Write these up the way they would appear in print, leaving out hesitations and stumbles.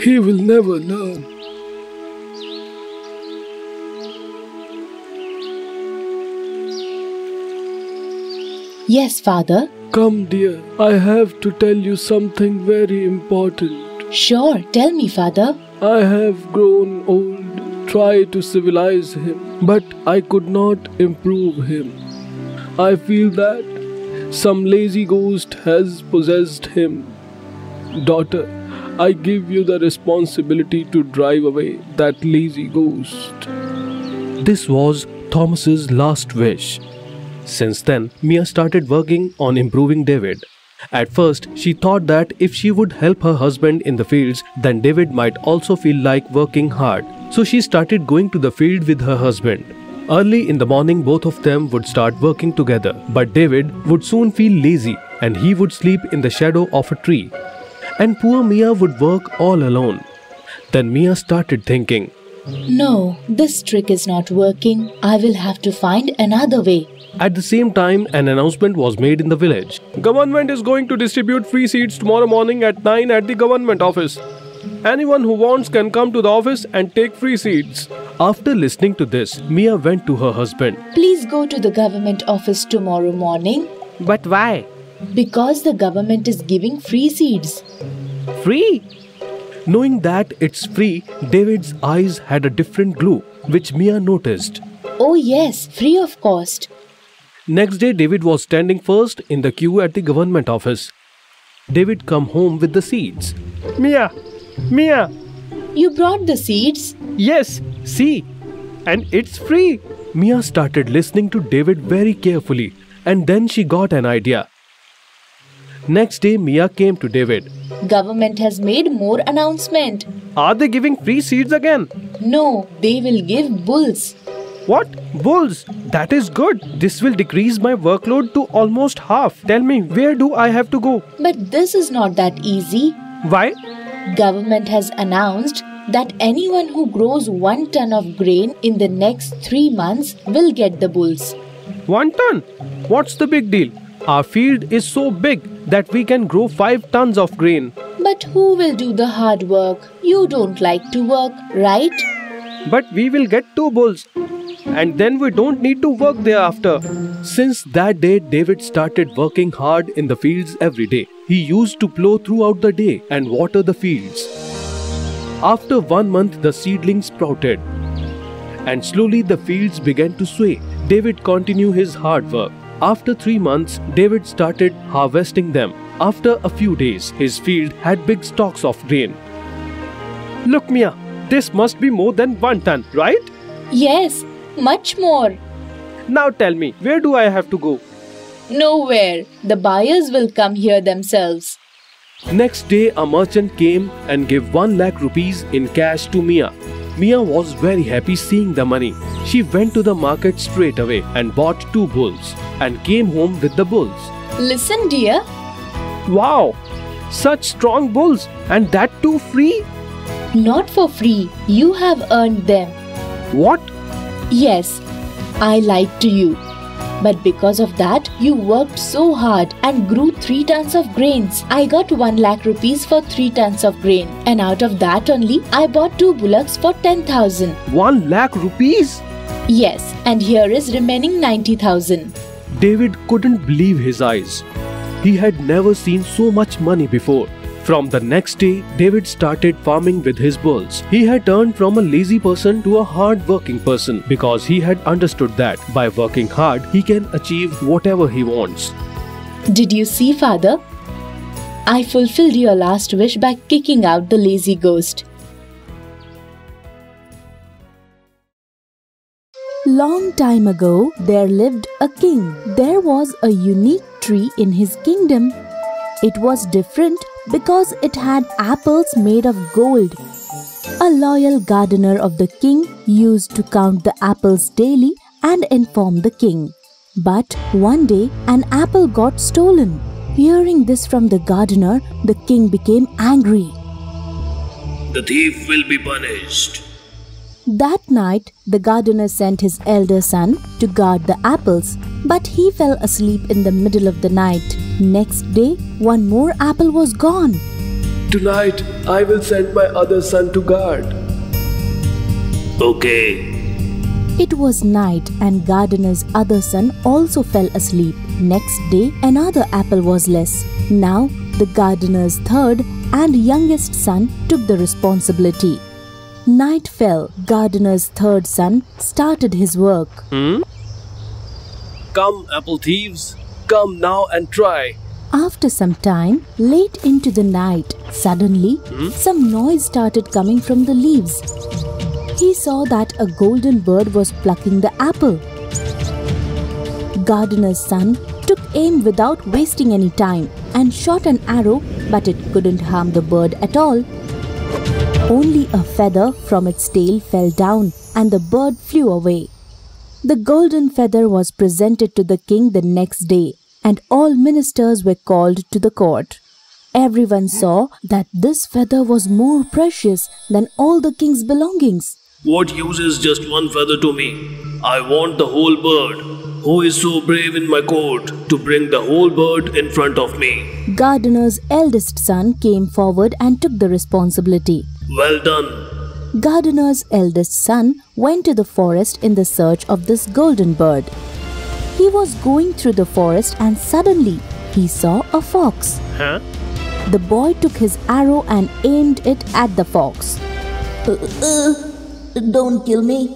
He will never learn. Yes, father. Come, dear, I have to tell you something very important. Sure, tell me, father. I have grown old, tried to civilize him, but I could not improve him. I feel that some lazy ghost has possessed him. Daughter, I give you the responsibility to drive away that lazy ghost. This was Thomas's last wish. Since then, Mia started working on improving David. At first, she thought that if she would help her husband in the fields, then David might also feel like working hard. So she started going to the field with her husband. Early in the morning, both of them would start working together. But David would soon feel lazy and he would sleep in the shadow of a tree. And poor Mia would work all alone. Then Mia started thinking, No, this trick is not working. I will have to find another way. At the same time, an announcement was made in the village. Government is going to distribute free seeds tomorrow morning at 9 at the government office. Anyone who wants can come to the office and take free seeds. After listening to this, Mia went to her husband. Please go to the government office tomorrow morning. But why? Because the government is giving free seeds. Free? Knowing that it's free, David's eyes had a different glow, which Mia noticed. Oh yes, free of cost. Next day, David was standing first in the queue at the government office. David come home with the seeds. Mia! You brought the seeds? Yes, see. And it's free. Mia started listening to David very carefully and then she got an idea. Next day, Mia came to David. Government has made more announcement. Are they giving free seeds again? No, they will give bulls. What? Bulls? That is good. This will decrease my workload to almost half. Tell me, where do I have to go? But this is not that easy. Why? Government has announced that anyone who grows 1 ton of grain in the next 3 months will get the bulls. 1 ton? What's the big deal? Our field is so big that we can grow 5 tons of grain. But who will do the hard work? You don't like to work, right? But we will get 2 bulls. And then we don't need to work thereafter. Since that day, David started working hard in the fields every day. He used to plow throughout the day and water the fields. After 1 month, the seedlings sprouted. And slowly the fields began to sway. David continued his hard work. After 3 months, David started harvesting them. After a few days, his field had big stalks of grain. Look, Mia, this must be more than 1 ton, right? Yes, much more. Now tell me, where do I have to go? Nowhere. The buyers will come here themselves. Next day, a merchant came and gave 1 lakh rupees in cash to Mia. Mia was very happy seeing the money. She went to the market straight away and bought 2 bulls and came home with the bulls. Listen, dear. Wow! Such strong bulls, and that too free? Not for free. You have earned them. What? Yes, I lied to you. But because of that, you worked so hard and grew 3 tons of grains. I got 1 lakh rupees for 3 tons of grain. And out of that only, I bought 2 bullocks for 10,000. 1 lakh rupees? Yes, and here is remaining 90,000. David couldn't believe his eyes. He had never seen so much money before. From the next day, David started farming with his bulls. He had turned from a lazy person to a hard-working person because he had understood that by working hard, he can achieve whatever he wants. Did you see, father? I fulfilled your last wish by kicking out the lazy ghost. Long time ago, there lived a king. There was a unique tree in his kingdom. It was different because it had apples made of gold. A loyal gardener of the king used to count the apples daily and inform the king. But one day, an apple got stolen. Hearing this from the gardener, the king became angry. The thief will be punished. That night, the gardener sent his elder son to guard the apples, but he fell asleep in the middle of the night. Next day, 1 more apple was gone. Tonight, I will send my other son to guard. Okay. It was night and Gardener's other son also fell asleep. Next day, another apple was less. Now, the gardener's third and youngest son took the responsibility. Night fell. Gardener's third son started his work. Come, apple thieves. Come now and try. After some time, late into the night, suddenly, some noise started coming from the leaves. He saw that a golden bird was plucking the apple. Gardener's son took aim without wasting any time and shot an arrow, but it couldn't harm the bird at all. Only a feather from its tail fell down and the bird flew away. The golden feather was presented to the king the next day, and all ministers were called to the court. Everyone saw that this feather was more precious than all the king's belongings. What use is just one feather to me? I want the whole bird. Who is so brave in my court to bring the whole bird in front of me? Gardener's eldest son came forward and took the responsibility. Well done. Gardener's eldest son went to the forest in the search of this golden bird. He was going through the forest and suddenly he saw a fox. The boy took his arrow and aimed it at the fox. Don't kill me.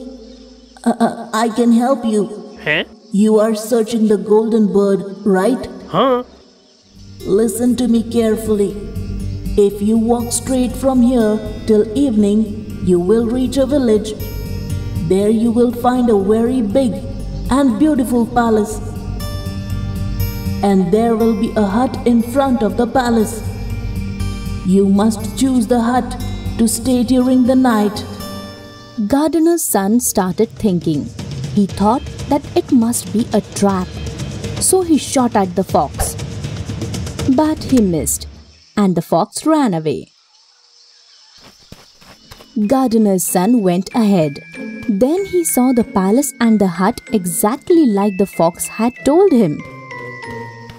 I can help you. You are searching the golden bird, right? Listen to me carefully. If you walk straight from here till evening, you will reach a village. There you will find a very big and beautiful palace. And there will be a hut in front of the palace. You must choose the hut to stay during the night. Gardener's son started thinking. He thought that it must be a trap. So he shot at the fox. But he missed, and the fox ran away. Gardener's son went ahead. Then he saw the palace and the hut exactly like the fox had told him.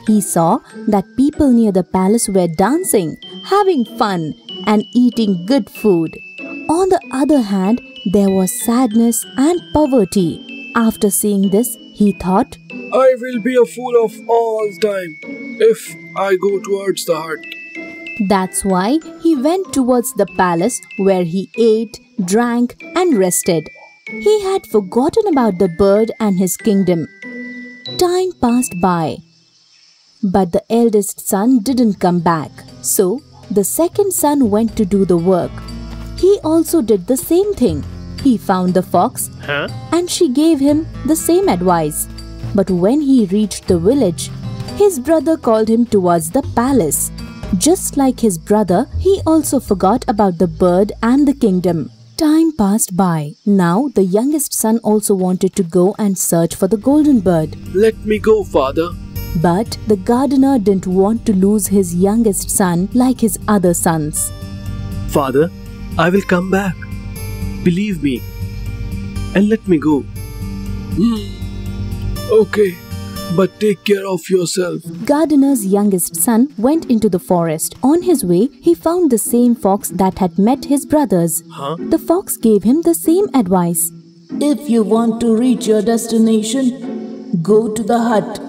He saw that people near the palace were dancing, having fun, and eating good food. On the other hand, there was sadness and poverty. After seeing this, he thought, I will be a fool of all time if I go towards the hut. That's why he went towards the palace where he ate, drank, and rested. He had forgotten about the bird and his kingdom. Time passed by. But the eldest son didn't come back. So, the second son went to do the work. He also did the same thing. He found the fox and she gave him the same advice. But when he reached the village, his brother called him towards the palace. Just like his brother, he also forgot about the bird and the kingdom. Time passed by. Now the youngest son also wanted to go and search for the golden bird. Let me go, father. But the gardener didn't want to lose his youngest son like his other sons. Father, I will come back. Believe me. And let me go. Okay, but take care of yourself. Gardener's youngest son went into the forest. On his way, he found the same fox that had met his brothers. The fox gave him the same advice. If you want to reach your destination, go to the hut.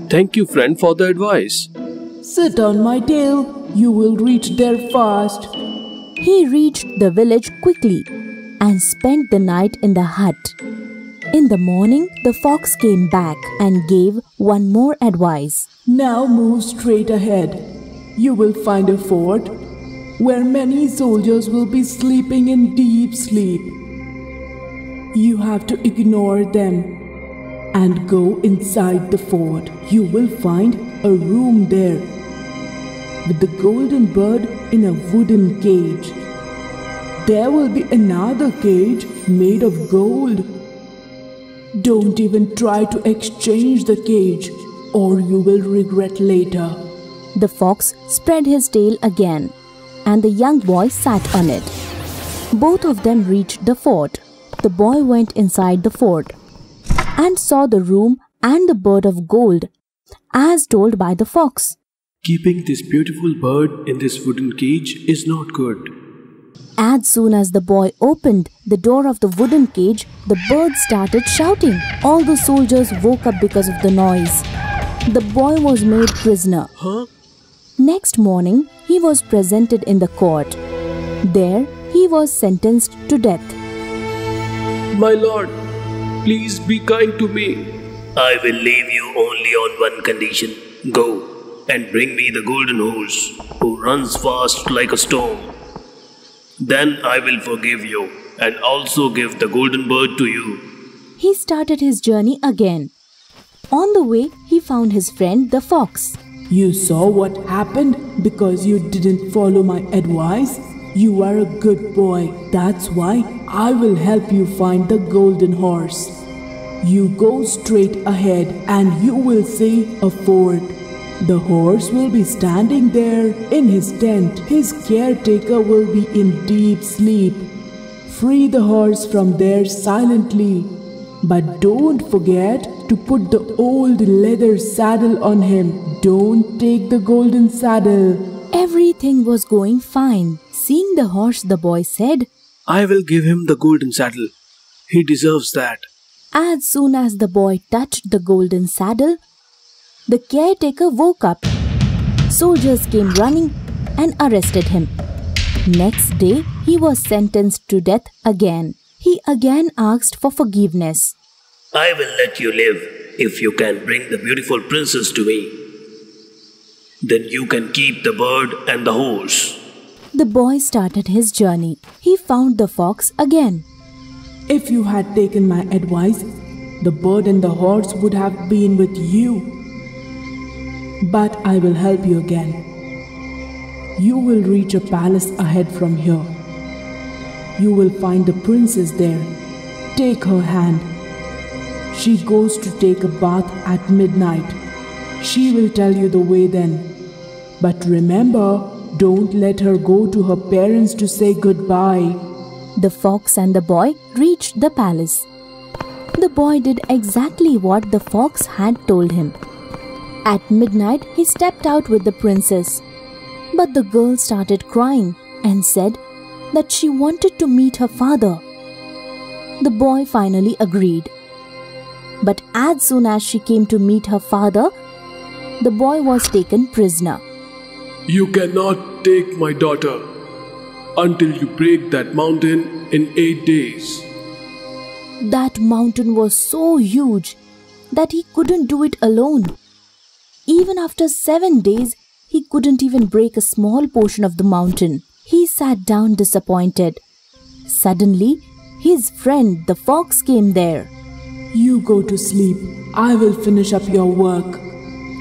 Thank you, friend, for the advice. Sit on my tail. You will reach there fast. He reached the village quickly and spent the night in the hut. In the morning, the fox came back and gave one more advice. Now move straight ahead. You will find a fort where many soldiers will be sleeping in deep sleep. You have to ignore them and go inside the fort. You will find a room there with the golden bird in a wooden cage. There will be another cage made of gold. Don't even try to exchange the cage, or you will regret later. The fox spread his tail again, and the young boy sat on it. Both of them reached the fort. The boy went inside the fort and saw the room and the bird of gold, as told by the fox. Keeping this beautiful bird in this wooden cage is not good. As soon as the boy opened the door of the wooden cage, the bird started shouting. All the soldiers woke up because of the noise. The boy was made prisoner. Huh? Next morning, he was presented in the court. There, he was sentenced to death. My lord, please be kind to me. I will leave you only on one condition. Go and bring me the golden horse who runs fast like a storm. Then I will forgive you and also give the golden bird to you. He started his journey again. On the way, he found his friend the fox. You saw what happened because you didn't follow my advice? You are a good boy. That's why I will help you find the golden horse. You go straight ahead and you will see a fort. The horse will be standing there in his tent. His caretaker will be in deep sleep. Free the horse from there silently. But don't forget to put the old leather saddle on him. Don't take the golden saddle. Everything was going fine. Seeing the horse, the boy said, I will give him the golden saddle. He deserves that. As soon as the boy touched the golden saddle, the caretaker woke up. Soldiers came running and arrested him. Next day, he was sentenced to death again. He again asked for forgiveness. I will let you live if you can bring the beautiful princess to me. Then you can keep the bird and the horse. The boy started his journey. He found the fox again. If you had taken my advice, the bird and the horse would have been with you. But I will help you again. You will reach a palace ahead from here. You will find the princess there. Take her hand. She goes to take a bath at midnight. She will tell you the way then. But remember, don't let her go to her parents to say goodbye. The fox and the boy reached the palace. The boy did exactly what the fox had told him. At midnight, he stepped out with the princess. But the girl started crying and said that she wanted to meet her father. The boy finally agreed. But as soon as she came to meet her father, the boy was taken prisoner. You cannot take my daughter until you break that mountain in 8 days. That mountain was so huge that he couldn't do it alone. Even after 7 days, he couldn't even break a small portion of the mountain. He sat down disappointed. Suddenly, his friend the fox came there. You go to sleep. I will finish up your work.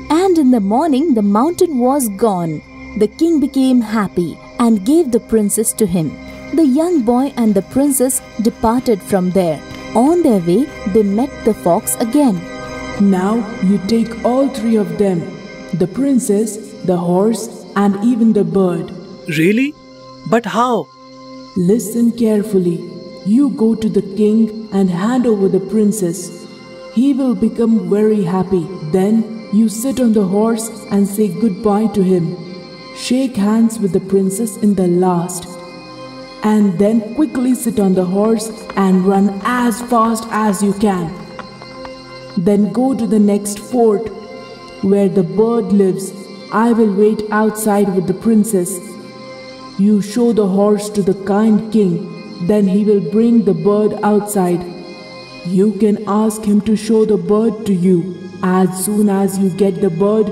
And in the morning, the mountain was gone. The king became happy and gave the princess to him. The young boy and the princess departed from there. On their way, they met the fox again. Now you take all 3 of them, the princess, the horse, and even the bird. Really? But how? Listen carefully. You go to the king and hand over the princess. He will become very happy. Then you sit on the horse and say goodbye to him. Shake hands with the princess in the last. And then quickly sit on the horse and run as fast as you can. Then go to the next fort where the bird lives. I will wait outside with the princess. You show the horse to the kind king. Then he will bring the bird outside. You can ask him to show the bird to you. As soon as you get the bird,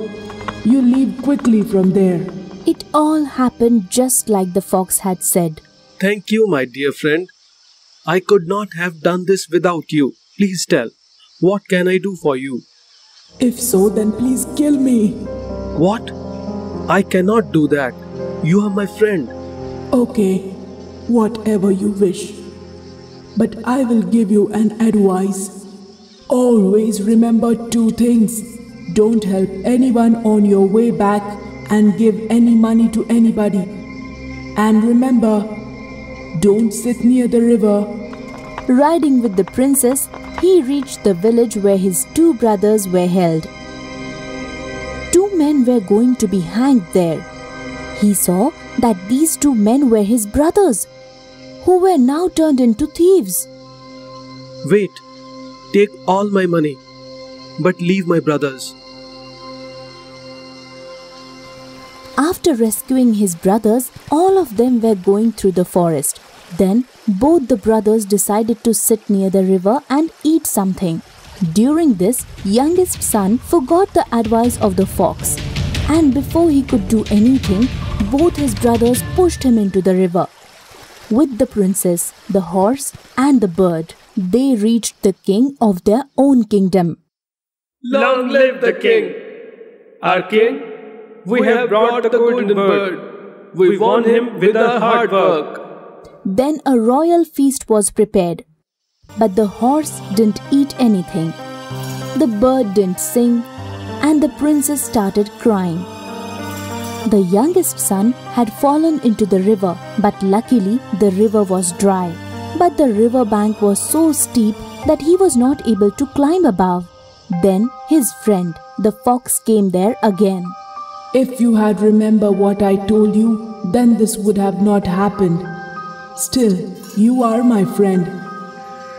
you leave quickly from there. It all happened just like the fox had said. Thank you, my dear friend. I could not have done this without you. Please tell, what can I do for you? If so, then please kill me. What? I cannot do that. You are my friend. Okay, whatever you wish. But I will give you an advice. Always remember 2 things. Don't help anyone on your way back and give any money to anybody. And remember, don't sit near the river. Riding with the princess, he reached the village where his 2 brothers were held. 2 2 men were going to be hanged there. He saw that these 2 men were his brothers, who were now turned into thieves. Wait, take all my money, but leave my brothers. After rescuing his brothers, all of them were going through the forest. Then both the brothers decided to sit near the river and eat something. During this, youngest son forgot the advice of the fox, and before he could do anything, both his brothers pushed him into the river. With the princess, the horse, and the bird, they reached the king of their own kingdom. Long live the king! Our king, we have brought the golden bird. We won him with our hard work. Then a royal feast was prepared. But the horse didn't eat anything. The bird didn't sing, and the princess started crying. The youngest son had fallen into the river, but luckily the river was dry. But the river bank was so steep that he was not able to climb above. Then his friend, the fox, came there again. If you had remembered what I told you, then this would have not happened. Still, you are my friend.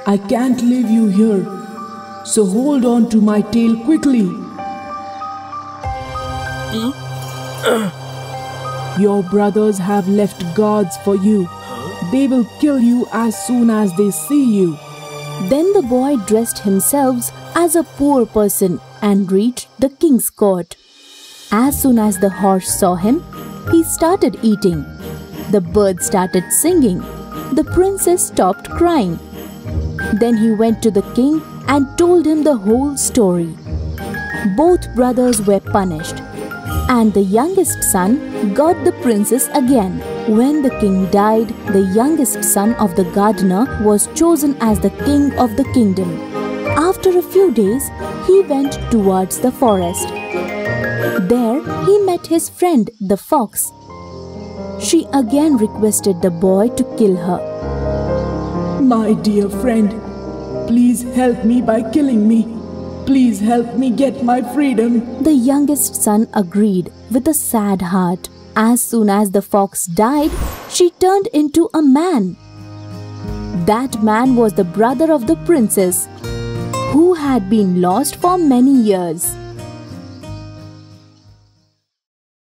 I can't leave you here, so hold on to my tail quickly. Your brothers have left guards for you. They will kill you as soon as they see you. Then the boy dressed himself as a poor person and reached the king's court. As soon as the horse saw him, he started eating. The bird started singing. The princess stopped crying. Then he went to the king and told him the whole story. Both brothers were punished, and the youngest son got the princess again. When the king died, the youngest son of the gardener was chosen as the king of the kingdom. After a few days, he went towards the forest. There he met his friend, the fox. She again requested the boy to kill her. My dear friend, please help me by killing me. Please help me get my freedom. The youngest son agreed with a sad heart. As soon as the fox died, she turned into a man. That man was the brother of the princess, who had been lost for many years.